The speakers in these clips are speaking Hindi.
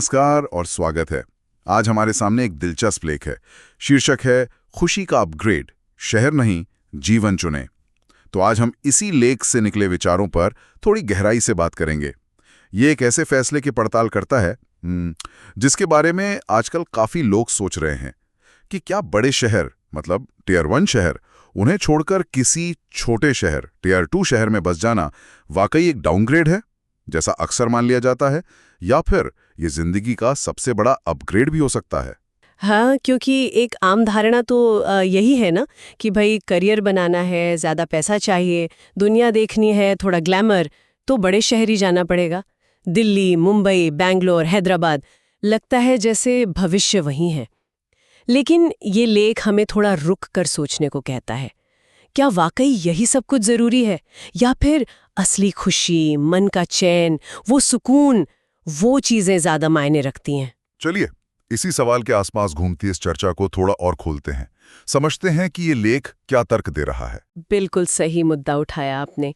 नमस्कार और स्वागत है। आज हमारे सामने एक दिलचस्प लेख है। शीर्षक है खुशी का अपग्रेड, शहर नहीं जीवन चुने। तो आज हम इसी लेख से निकले विचारों पर थोड़ी गहराई से बात करेंगे। ये एक ऐसे फैसले की पड़ताल करता है जिसके बारे में आजकल काफी लोग सोच रहे हैं कि क्या बड़े शहर मतलब टियर 1 शहर, उन्हें छोड़कर किसी छोटे शहर टियर 2 शहर में बस जाना वाकई एक डाउनग्रेड है जैसा अक्सर मान लिया जाता है, या फिर ये जिंदगी का सबसे बड़ा अपग्रेड भी हो सकता है। हाँ, क्योंकि एक आम धारणा तो यही है ना कि भाई करियर बनाना है, ज़्यादा पैसा चाहिए, दुनिया देखनी है, थोड़ा ग्लैमर, तो बड़े शहर ही जाना पड़ेगा। दिल्ली, मुंबई, बैंगलोर, हैदराबाद, लगता है जैसे भविष्य वही है। लेकिन ये लेख हमें थोड़ा रुक कर सोचने को कहता है। क्या वाकई यही सब कुछ ज़रूरी है, या फिर असली खुशी, मन का चैन, वो सुकून, वो चीज़ें ज़्यादा मायने रखती हैं? चलिए इसी सवाल के आसपास घूमती इस चर्चा को थोड़ा और खोलते हैं, समझते हैं कि ये लेख क्या तर्क दे रहा है। बिल्कुल सही मुद्दा उठाया आपने।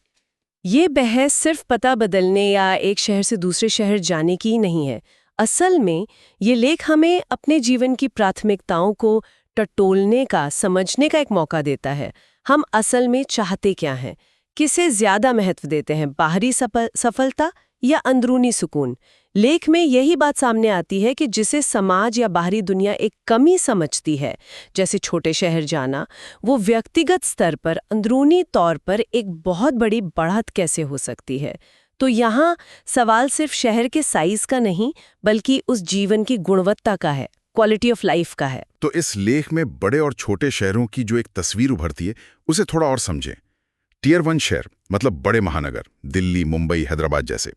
ये बहस सिर्फ पता बदलने या एक शहर से दूसरे शहर जाने की ही नहीं है। असल में ये लेख हमें अपने जीवन की प्राथमिकताओं को टटोलने का, समझने का एक मौका देता है। हम असल में चाहते क्या हैं, किसे ज्यादा महत्व देते हैं, बाहरी सफलता या अंदरूनी सुकून। लेख में यही बात सामने आती है कि जिसे समाज या बाहरी दुनिया एक कमी समझती है, जैसे छोटे शहर जाना, वो व्यक्तिगत स्तर पर अंदरूनी तौर पर एक बहुत बड़ी बढ़त कैसे हो सकती है। तो यहाँ सवाल सिर्फ शहर के साइज का नहीं, बल्कि उस जीवन की गुणवत्ता का है, क्वालिटी ऑफ लाइफ का है। तो इस लेख में बड़े और छोटे शहरों की जो एक तस्वीर उभरती है उसे थोड़ा और समझें। टियर 1 शहर मतलब बड़े महानगर, दिल्ली, मुंबई, हैदराबाद जैसे।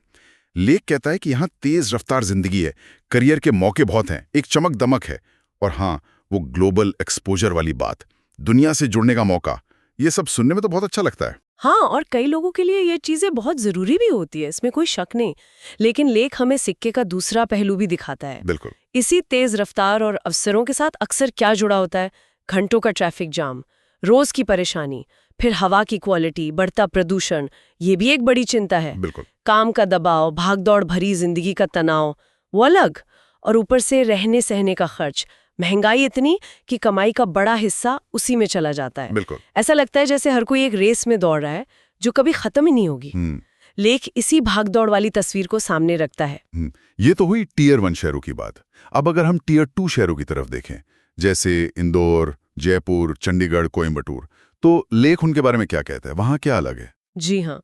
लेख कहता है कि यहाँ तेज रफ्तार जिंदगी है, करियर के मौके बहुत हैं, एक चमक दमक है, और हाँ, वो ग्लोबल एक्सपोजर वाली बात, दुनिया से जुड़ने का मौका। ये सब सुनने में तो बहुत अच्छा लगता है। हाँ, और कई लोगों के लिए ये चीजें बहुत जरूरी भी होती है, इसमें कोई शक नहीं। लेकिन लेख हमें सिक्के का दूसरा पहलू भी दिखाता है। बिल्कुल। इसी तेज रफ्तार और अवसरों के साथ अक्सर क्या जुड़ा होता है? घंटों का ट्रैफिक जाम, रोज की परेशानी, फिर हवा की क्वालिटी, बढ़ता प्रदूषण, ये भी एक बड़ी चिंता है। बिल्कुल। काम का दबाव, भागदौड़ भरी जिंदगी का तनाव, वो अलग। और ऊपर से रहने सहने का खर्च, महंगाई इतनी कि कमाई का बड़ा हिस्सा उसी में चला जाता है। बिल्कुल। ऐसा लगता है जैसे हर कोई एक रेस में दौड़ रहा है जो कभी खत्म ही नहीं होगी। लेख इसी भागदौड़ वाली तस्वीर को सामने रखता है। ये तो हुई टियर 1 शहरों की बात। अब अगर हम टियर 2 शहरों की तरफ देखें, जैसे इंदौर, जयपुर, चंडीगढ़, कोयम्बटूर, तो लेख उनके बारे में क्या कहता है? वहां क्या अलग है? जी हाँ,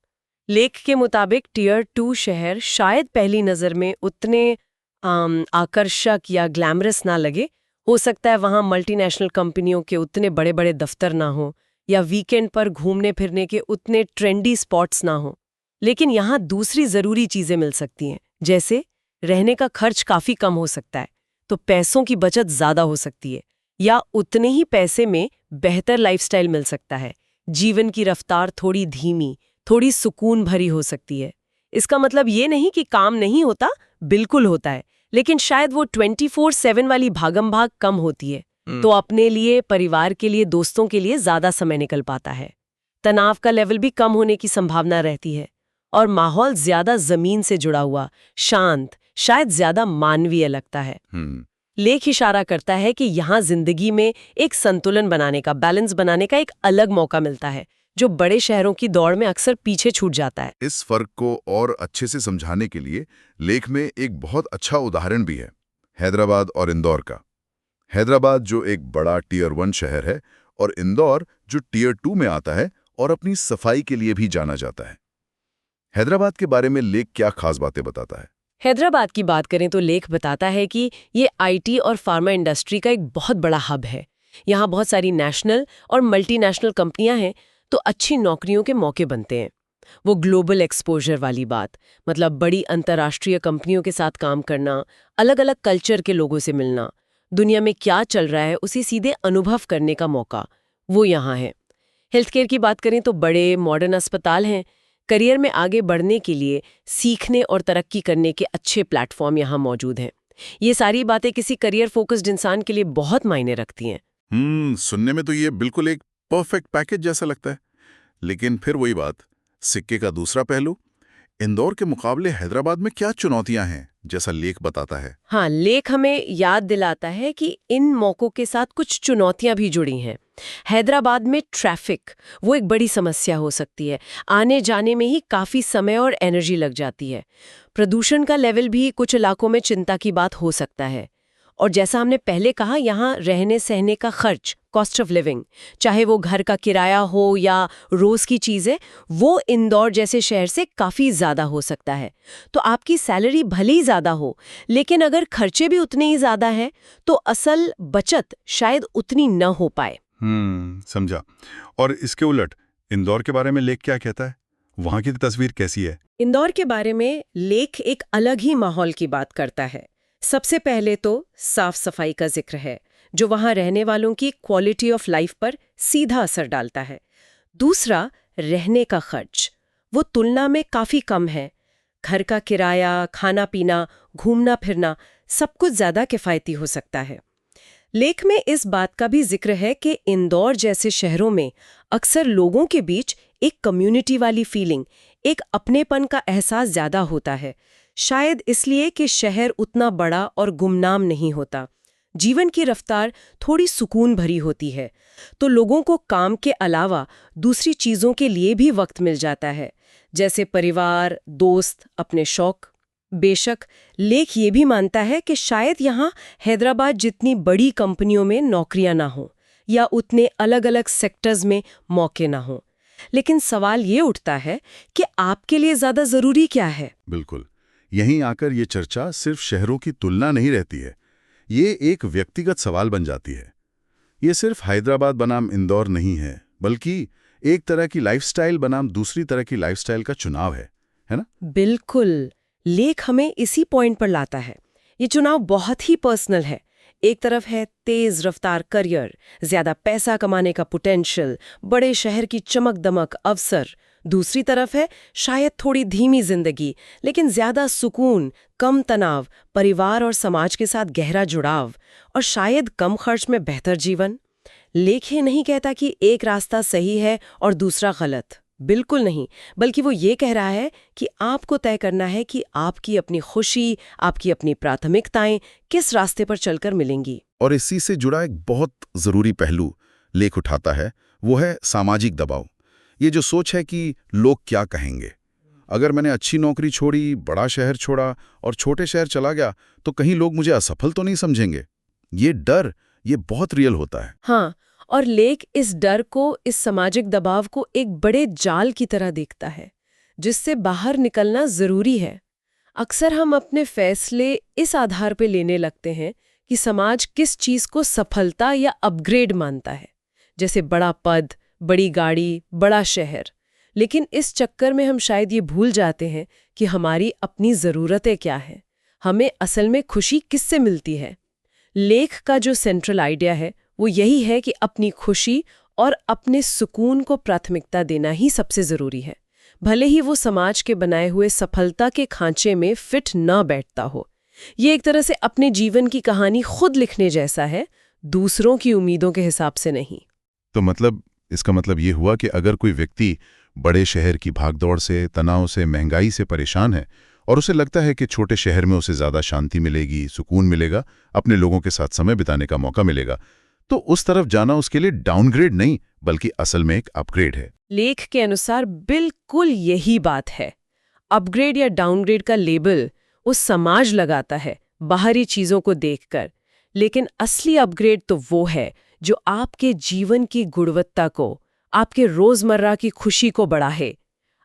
लेख के मुताबिक टियर 2 शहर शायद पहली नज़र में उतने आकर्षक या ग्लैमरस ना लगे। हो सकता है वहाँ मल्टीनेशनल कंपनियों के उतने बड़े बड़े दफ्तर ना हो, या वीकेंड पर घूमने फिरने के उतने ट्रेंडी स्पॉट्स ना हो। लेकिन यहाँ दूसरी ज़रूरी चीज़ें मिल सकती हैं, जैसे रहने का खर्च काफ़ी कम हो सकता है, तो पैसों की बचत ज़्यादा हो सकती है, या उतने ही पैसे में बेहतर लाइफस्टाइल मिल सकता है। जीवन की रफ्तार थोड़ी धीमी, थोड़ी सुकून भरी हो सकती है। इसका मतलब ये नहीं कि काम नहीं होता, बिल्कुल होता है, लेकिन शायद वो 24/7 वाली भागम भाग कम होती है। तो अपने लिए, परिवार के लिए, दोस्तों के लिए ज्यादा समय निकल पाता है। तनाव का लेवल भी कम होने की संभावना रहती है, और माहौल ज्यादा जमीन से जुड़ा हुआ, शांत, शायद ज्यादा मानवीय लगता है। लेख इशारा करता है कि यहाँ जिंदगी में एक संतुलन बनाने का, बैलेंस बनाने का एक अलग मौका मिलता है, जो बड़े शहरों की दौड़ में अक्सर पीछे छूट जाता है। इस फर्क को और अच्छे से समझाने के लिए लेख में एक बहुत अच्छा उदाहरण भी है, हैदराबाद और इंदौर का। हैदराबाद जो एक बड़ा टियर 1 शहर है, और इंदौर जो टियर 2 में आता है और अपनी सफाई के लिए भी जाना जाता है। हैदराबाद के बारे में लेख क्या खास बातें बताता है? हैदराबाद की बात करें तो लेख बताता है कि ये आईटी और फार्मा इंडस्ट्री का एक बहुत बड़ा हब है। यहाँ बहुत सारी नेशनल और मल्टीनेशनल कंपनियां हैं, तो अच्छी नौकरियों के मौके बनते हैं। वो ग्लोबल एक्सपोजर वाली बात, मतलब बड़ी अंतर्राष्ट्रीय कंपनियों के साथ काम करना, अलग अलग कल्चर के लोगों से मिलना, दुनिया में क्या चल रहा है उसे सीधे अनुभव करने का मौका, वो यहाँ है। हेल्थ केयर की बात करें तो बड़े मॉडर्न अस्पताल हैं। करियर में आगे बढ़ने के लिए, सीखने और तरक्की करने के अच्छे प्लेटफॉर्म यहाँ मौजूद हैं। ये सारी बातें किसी करियर फोकस्ड इंसान के लिए बहुत मायने रखती हैं। सुनने में तो ये बिल्कुल एक परफेक्ट पैकेज जैसा लगता है। लेकिन फिर वही बात, सिक्के का दूसरा पहलू, इंदौर के मुकाबले हैदराबाद में क्या चुनौतियां हैं जैसा लेख बताता है। हाँ, लेख हमें याद दिलाता है कि इन मौकों के साथ कुछ चुनौतियां भी जुड़ी हैं। हैदराबाद में ट्रैफिक वो एक बड़ी समस्या हो सकती है। आने जाने में ही काफी समय और एनर्जी लग जाती है। प्रदूषण का लेवल भी कुछ इलाकों में चिंता की बात हो सकता है। और जैसा हमने पहले कहा, यहाँ रहने सहने का खर्च, कॉस्ट ऑफ लिविंग, चाहे वो घर का किराया हो या रोज की चीजें, वो इंदौर जैसे शहर से काफी ज्यादा हो सकता है। तो आपकी सैलरी भले ही ज्यादा हो, लेकिन अगर खर्चे भी उतने ही ज्यादा हैं, तो असल बचत शायद उतनी न हो पाए। समझा। और इसके उलट इंदौर के बारे में लेख क्या कहता है? वहां की तस्वीर कैसी है? इंदौर के बारे में लेख एक अलग ही माहौल की बात करता है। सबसे पहले तो साफ सफाई का जिक्र है, जो वहां रहने वालों की क्वालिटी ऑफ लाइफ पर सीधा असर डालता है। दूसरा, रहने का खर्च, वो तुलना में काफी कम है। घर का किराया, खाना पीना, घूमना फिरना, सब कुछ ज्यादा किफायती हो सकता है। लेख में इस बात का भी जिक्र है कि इंदौर जैसे शहरों में अक्सर लोगों के बीच एक कम्युनिटी वाली फीलिंग, एक अपनेपन का एहसास ज्यादा होता है। शायद इसलिए कि शहर उतना बड़ा और गुमनाम नहीं होता। जीवन की रफ्तार थोड़ी सुकून भरी होती है, तो लोगों को काम के अलावा दूसरी चीजों के लिए भी वक्त मिल जाता है, जैसे परिवार, दोस्त, अपने शौक। बेशक लेख ये भी मानता है कि शायद यहाँ हैदराबाद जितनी बड़ी कंपनियों में नौकरियां ना हो या उतने अलग अलग सेक्टर्स में मौके ना हो। लेकिन सवाल ये उठता है कि आपके लिए ज्यादा जरूरी क्या है? बिल्कुल। यहीं आकर ये चर्चा सिर्फ शहरों की तुलना नहीं रहती है, ये एक व्यक्तिगत सवाल बन जाती है। ये सिर्फ हैदराबाद बनाम इंदौर नहीं है, बल्कि एक तरह की लाइफस्टाइल बनाम दूसरी तरह की लाइफस्टाइल का चुनाव है ना? बिल्कुल। लेख हमें इसी पॉइंट पर लाता है। ये चुनाव बहुत ही पर्सनल है। एक तरफ है तेज रफ्तार करियर, ज्यादा पैसा कमाने का पोटेंशियल, बड़े शहर की चमक दमक, अवसर। दूसरी तरफ है शायद थोड़ी धीमी जिंदगी, लेकिन ज्यादा सुकून, कम तनाव, परिवार और समाज के साथ गहरा जुड़ाव, और शायद कम खर्च में बेहतर जीवन। लेख ये नहीं कहता कि एक रास्ता सही है और दूसरा गलत, बिल्कुल नहीं, बल्कि वो ये कह रहा है कि आपको तय करना है कि आपकी अपनी खुशी, आपकी अपनी प्राथमिकताएं किस रास्ते पर चलकर मिलेंगी। और इसी से जुड़ा एक बहुत ज़रूरी पहलू लेख उठाता है, वो है सामाजिक दबाव। ये जो सोच है कि लोग क्या कहेंगे। अगर मैंने अच्छी नौकरी छोड़ी, बड़ा शहर छोड़ा और छोटे शहर चला गया, तो कहीं लोग मुझे असफल तो नहीं समझेंगे। ये डर, ये बहुत रियल होता है। हाँ, और लेख इस डर को, इस सामाजिक दबाव को एक बड़े जाल की तरह देखता है, जिससे बाहर निकलना जरूरी है। अक्सर हम अपने फैसले इस आधार पर लेने लगते हैं कि समाज किस चीज को सफलता या अपग्रेड मानता है, जैसे बड़ा पद, बड़ी गाड़ी, बड़ा शहर। लेकिन इस चक्कर में हम शायद ये भूल जाते हैं कि हमारी अपनी ज़रूरतें क्या हैं, हमें असल में खुशी किससे मिलती है। लेख का जो सेंट्रल आइडिया है वो यही है कि अपनी खुशी और अपने सुकून को प्राथमिकता देना ही सबसे ज़रूरी है, भले ही वो समाज के बनाए हुए सफलता के खांचे में फिट न बैठता हो। ये एक तरह से अपने जीवन की कहानी खुद लिखने जैसा है, दूसरों की उम्मीदों के हिसाब से नहीं। तो मतलब इसका मतलब ये हुआ कि अगर कोई व्यक्ति बड़े शहर की भागदौड़ से, तनाव से, महंगाई से परेशान है और उसे लगता है कि छोटे शहर में उसे ज़्यादा शांति मिलेगी, सुकून मिलेगा, अपने लोगों के साथ समय बिताने का मौका मिलेगा, तो उस तरफ जाना उसके लिए डाउनग्रेड नहीं, बल्कि असल में एक अपग्रेड है। लेख के अनुसार बिल्कुल यही बात है। अपग्रेड या डाउनग्रेड का लेबल उस समाज लगाता है बाहरी चीज़ों को देखकर, लेकिन असली अपग्रेड तो वो है जो आपके जीवन की गुणवत्ता को, आपके रोजमर्रा की खुशी को बढ़ाए।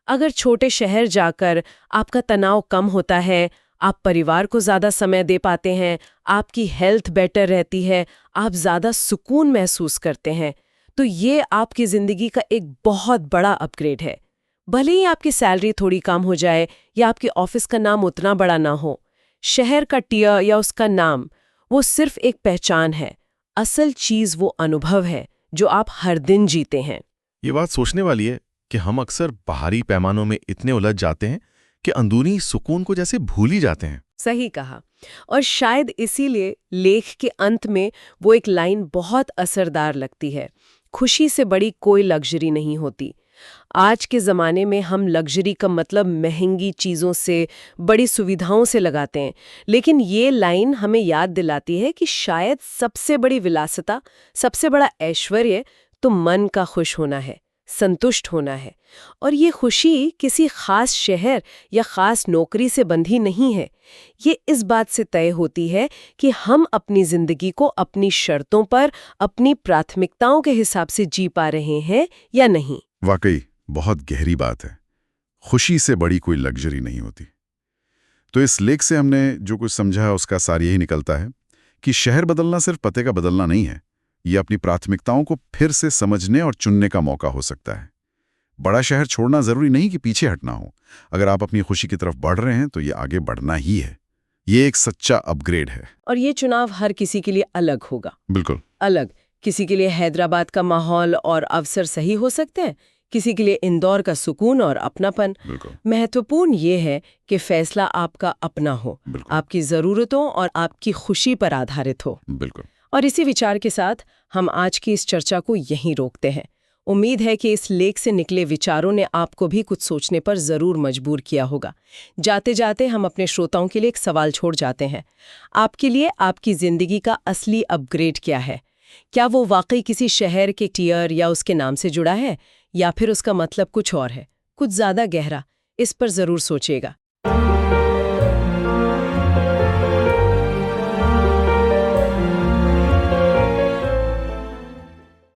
अगर छोटे शहर जाकर आपका तनाव कम होता है, आप परिवार को ज़्यादा समय दे पाते हैं, आपकी हेल्थ बेटर रहती है, आप ज़्यादा सुकून महसूस करते हैं, तो ये आपकी ज़िंदगी का एक बहुत बड़ा अपग्रेड है। भले ही आपकी सैलरी थोड़ी कम हो जाए या आपके ऑफिस का नाम उतना बड़ा ना हो, शहर का टियर या उसका नाम वो सिर्फ एक पहचान है। असल चीज़ वो अनुभव है जो आप हर दिन जीते हैं। ये बात सोचने वाली है कि हम अक्सर बाहरी पैमानों में इतने उलझ जाते हैं कि अंदरूनी सुकून को जैसे भूल ही जाते हैं। सही कहा। और शायद इसीलिए लेख के अंत में वो एक लाइन बहुत असरदार लगती है, खुशी से बड़ी कोई लग्जरी नहीं होती। आज के ज़माने में हम लग्जरी का मतलब महंगी चीज़ों से, बड़ी सुविधाओं से लगाते हैं, लेकिन ये लाइन हमें याद दिलाती है कि शायद सबसे बड़ी विलासिता, सबसे बड़ा ऐश्वर्य तो मन का खुश होना है, संतुष्ट होना है। और ये खुशी किसी खास शहर या खास नौकरी से बंधी नहीं है। ये इस बात से तय होती है कि हम अपनी जिंदगी को अपनी शर्तों पर, अपनी प्राथमिकताओं के हिसाब से जी पा रहे हैं या नहीं। वाकई बहुत गहरी बात है। खुशी से बड़ी कोई लग्जरी नहीं होती। तो इस लेख से हमने जो कुछ समझा है उसका सार यही निकलता है कि शहर बदलना सिर्फ पते का बदलना नहीं है, ये अपनी प्राथमिकताओं को फिर से समझने और चुनने का मौका हो सकता है। बड़ा शहर छोड़ना जरूरी नहीं कि पीछे हटना हो। अगर आप अपनी खुशी की तरफ बढ़ रहे हैं तो ये आगे बढ़ना ही है। ये एक सच्चा अपग्रेड है। और ये चुनाव हर किसी के लिए अलग होगा। बिल्कुल अलग। किसी के लिए हैदराबाद का माहौल और अवसर सही हो सकते हैं, किसी के लिए इंदौर का सुकून और अपनापन। बिल्कुल महत्वपूर्ण ये है कि फैसला आपका अपना हो, बिल्कुल आपकी ज़रूरतों और आपकी खुशी पर आधारित हो। बिल्कुल। और इसी विचार के साथ हम आज की इस चर्चा को यहीं रोकते हैं। उम्मीद है कि इस लेख से निकले विचारों ने आपको भी कुछ सोचने पर ज़रूर मजबूर किया होगा। जाते जाते हम अपने श्रोताओं के लिए एक सवाल छोड़ जाते हैं। आपके लिए आपकी ज़िंदगी का असली अपग्रेड क्या है? क्या वो वाकई किसी शहर के टियर या उसके नाम से जुड़ा है, या फिर उसका मतलब कुछ और है, कुछ ज़्यादा गहरा? इस पर ज़रूर सोचिएगा।